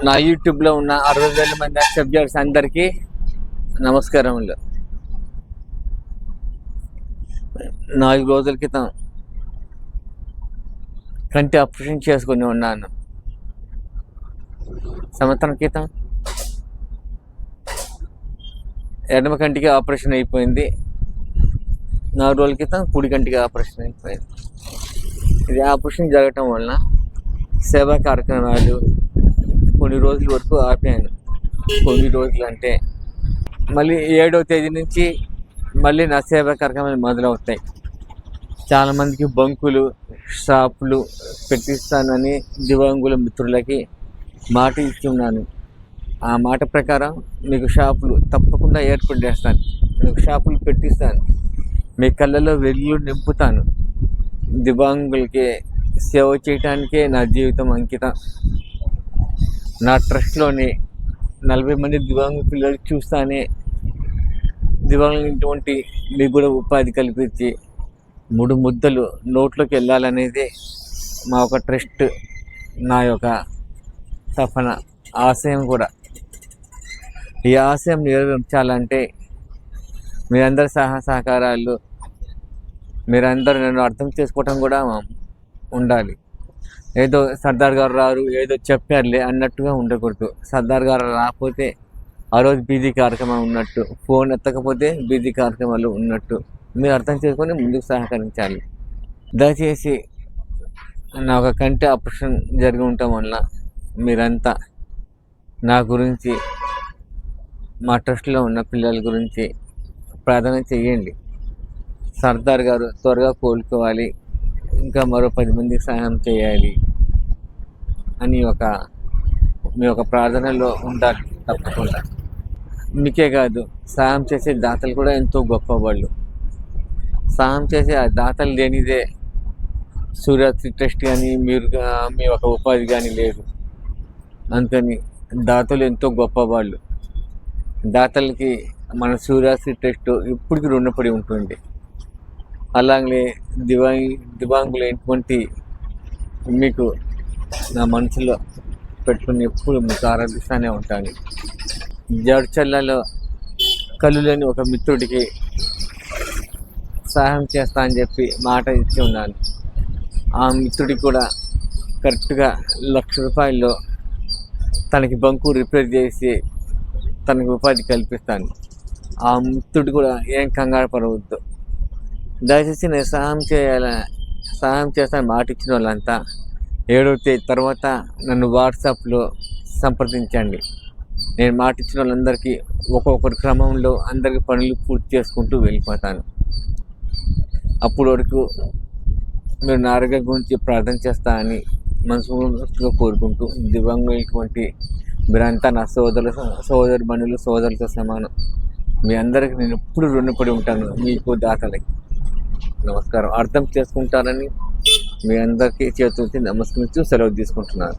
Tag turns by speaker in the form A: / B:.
A: నా యూట్యూబ్లో ఉన్న 60,000 మంది సబ్జెక్ట్స్ అందరికీ నమస్కారములు. 4 రోజుల క్రితం కంటి ఆపరేషన్ చేసుకుని ఉన్నాను. సంవత్సరం క్రితం ఎడమ కంటికి ఆపరేషన్ అయిపోయింది. 4 రోజుల క్రితం కుడి కంటికి ఆపరేషన్ అయిపోయింది. ఇది ఆపరేషన్ జరగటం వలన సేవా కార్యక్రమాలు కొన్ని రోజుల వరకు ఆపాను. కొన్ని రోజులు అంటే మళ్ళీ 7వ తేదీ నుంచి మళ్ళీ నా సేవా కార్యక్రమాలు మొదలవుతాయి. చాలామందికి బంకులు షాపులు పెట్టిస్తానని దివ్యాంగుల మిత్రులకి మాట ఇస్తున్నాను. ఆ మాట ప్రకారం మీకు షాపులు తప్పకుండా ఏర్పాటు చేస్తాను. మీకు షాపులు పెట్టిస్తాను. మీ కళ్ళలో వెలుగులు నింపుతాను. దివ్యాంగులకి సేవ చేయడానికే నా జీవితం అంకితం. నా ట్రస్ట్లోని 40 మంది దివ్యాంగ పిల్లలకి చూస్తానే దివ్యాంగులటువంటి మీకు కూడా ఉపాధి కల్పించి 3 ముద్దలు నోట్లోకి వెళ్ళాలనేది మా ఒక ట్రస్ట్, నా యొక్క తపన, ఆశయం కూడా. ఈ ఆశయం నెరవేర్చాలంటే మీరందరి సహకారాలు, మీరందరూ నన్ను అర్థం చేసుకోవటం కూడా ఉండాలి. ఏదో సర్దార్ గారు రారు, ఏదో చెప్పారులే అన్నట్టుగా ఉండకూడదు. సర్దార్ గారు రాకపోతే ఆ రోజు బీదీ కార్యక్రమం ఉన్నట్టు, ఫోన్ ఎత్తకపోతే బీదీ కార్యక్రమాలు ఉన్నట్టు మీరు అర్థం చేసుకొని ముందుకు సహకరించాలి. దయచేసి నా ఒక కంటి ఆపరేషన్ జరిగి ఉండటం వల్ల మీరంతా నా గురించి, మా ట్రస్ట్లో ఉన్న పిల్లల గురించి ప్రార్థన చేయండి. సర్దార్ గారు త్వరగా కోలుకోవాలి, ఇంకా మరో 10 మందికి సహాయం చేయాలి అని మీ ఒక ప్రార్థనలో ఉండాలి తప్పకుండా. మీకే కాదు, సహాయం చేసే దాతలు కూడా ఎంతో గొప్పవాళ్ళు. సహాయం చేసే ఆ దాతలు లేనిదే సూర్యశ్రీ ట్రస్ట్ కానీ మీ ఒక ఉపాధి కానీ లేదు. అందుకని దాతలు ఎంతో గొప్పవాళ్ళు. దాతలకి మన సూర్యశ్రీ ట్రస్ట్ ఇప్పటికీ రుణపడి ఉంటుంది. అలాగే దివ్యాంగులైనటువంటి మీకు నా మనసులో పెట్టుకుని ఎప్పుడు మీకు ఆరాధిస్తూనే ఉంటాను. జడ్చర్లలో కళ్ళు లేని ఒక మిత్రుడికి సహాయం చేస్తా అని చెప్పి మాట ఇచ్చి ఉన్నాను. ఆ మిత్రుడికి కూడా కరెక్ట్గా ₹1,00,000 తనకి బంకు రిపేర్ చేసి తనకి ఉపాధి కల్పిస్తాను. ఆ మిత్రుడు కూడా ఏం కంగారు పడవద్దు. దయచేసి నేను సహాయం చేస్తాను మాట ఇచ్చిన వాళ్ళంతా 7వ తేదీ తర్వాత నన్ను వాట్సాప్లో సంప్రదించండి. నేను మాట ఇచ్చిన వాళ్ళందరికీ ఒక్కొక్కరి క్రమంలో అందరికీ పనులు పూర్తి చేసుకుంటూ వెళ్ళిపోతాను. అప్పటి వరకు మీరు నా ఆరోగ్యం గురించి ప్రార్థన చేస్తానని మనస్ఫూర్తిగా కోరుకుంటూ, దివ్యాంగులైనటువంటి మీరంతా నా సోదరు మనులు సోదరులతో సమానం. మీ అందరికీ నేను ఎప్పుడు రుణపడి ఉంటాను. మీకు దాతలకి నమస్కారం. అర్థం చేసుకుంటారని మీ అందరికీ చేతులెత్తి నమస్కరిస్తూ సెలవు తీసుకుంటున్నాను.